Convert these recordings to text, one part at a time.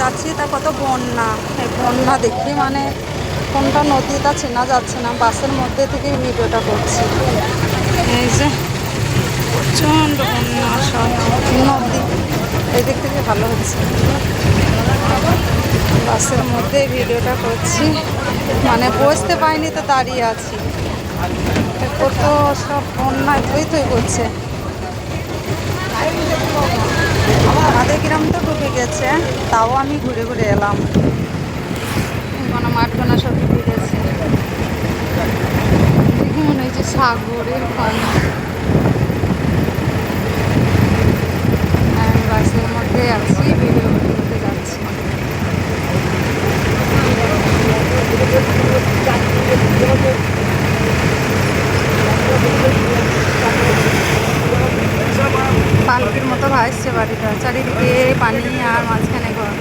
যাচ্ছি, তা কত বন্যা। এই বন্যা দেখি মানে কোনটা নদী তা চেনা যাচ্ছে না। বাসের মধ্যে থেকে ভিডিওটা করছি। এই যে প্রচণ্ড বন্যা, সব নদী, এই দিক থেকে ভালো হচ্ছে। বাসের মধ্যে ভিডিওটা করছি, মানে বসতে পাইনি তো দাঁড়িয়ে আছি। কত সব বন্যায় থই থই করছে। আমাদের গ্রাম তো ডুবে গেছে, তাও আমি ঘুরে ঘুরে এলাম। মাঠখানা সব ডুবে গেছে। দেখি মনে হচ্ছে সাগরের পানি। আমি বাসের মধ্যে আছি, ভিডিও করতে যাচ্ছি। পালকির মতো ভাসছে বাড়িটা, চারিদিকে পানি আর মাঝখানে ঘর।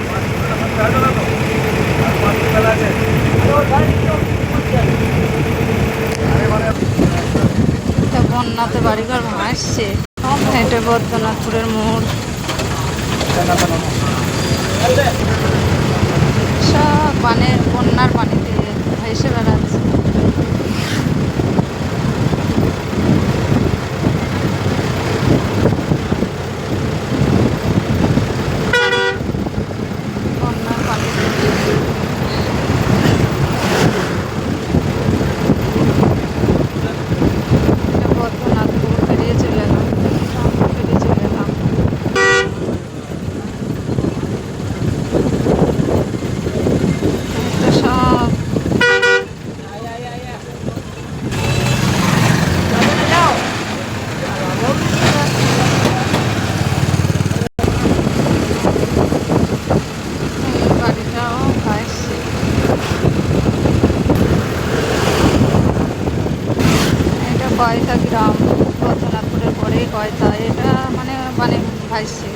বন্যাতে বাড়িঘর ভাসছে। এটা বৈদ্যনাথপুরের মোড়, সব বন্যার পানিতে ভেসে বেড়াচ্ছে। কয়তা গ্রাম, বৈদ্যনাথপুরের পরেই কয়তা, এটা মানে ভাসছে।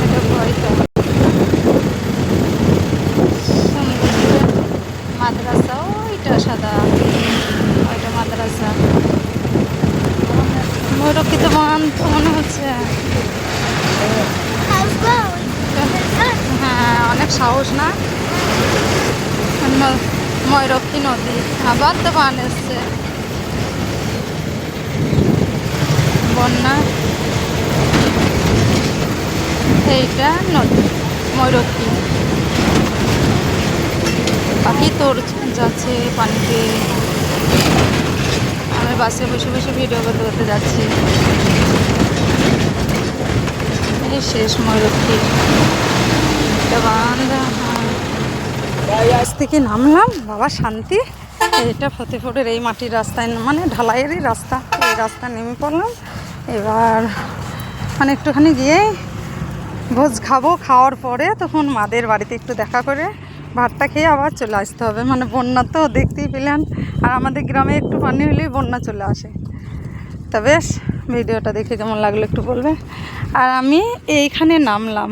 এটা কয়তা মাদ্রাসা, ওইটা সাদা, ওইটা মাদ্রাসা। ময়ূরক্ষিত বান তো মনে হচ্ছে। হ্যাঁ, অনেক সাহস না। ময়ূরক্ষী নদী, আবার তো বান এসছে। বন্যা, এইটা নদী ময়ূরক্ষী। পাখি তোর যাচ্ছে পানিতে। আমি বাসে বসে বসে ভিডিও করতে করতে যাচ্ছি। এই শেষ ময়ূরক্ষী বান্ধা। বাস থেকে নামলাম, বাবা শান্তি। এটা ফতেপুরের এই মাটির রাস্তায়, মানে ঢালাইয়েরই রাস্তা, এই রাস্তা নেমে পড়লাম। এবার মানে একটুখানি গিয়ে ভোজ খাবো, খাওয়ার পরে তখন মাদের বাড়িতে একটু দেখা করে ভাতটা খেয়ে আবার চলে আসতে হবে। মানে বন্যা তো দেখতেই পেলেন, আর আমাদের গ্রামে একটু পানি হলেই বন্যা চলে আসে। তা বেশ, ভিডিওটা দেখে কেমন লাগলো একটু বলবে। আর আমি এইখানে নামলাম,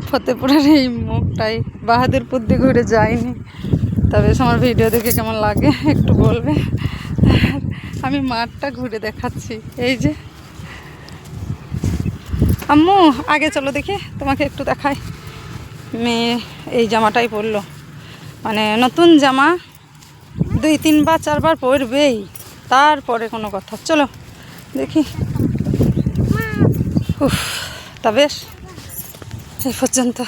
ফতেপুরের এই মুখটাই, বাহাদুরপুর দিয়ে ঘুরে যাইনি। তা বেশ, আমার ভিডিও দেখে কেমন লাগে একটু বলবে। আমি মাঠটা ঘুরে দেখাচ্ছি। এই যে আম্মু, আগে চলো দেখি, তোমাকে একটু দেখাই। মেয়ে এই জামাটাই পরলো, মানে নতুন জামা 2-3 বার 4 বার পরবেই, তারপরে কোনো কথা। চলো দেখি। উফ, তা বেশ, এই পর্যন্ত।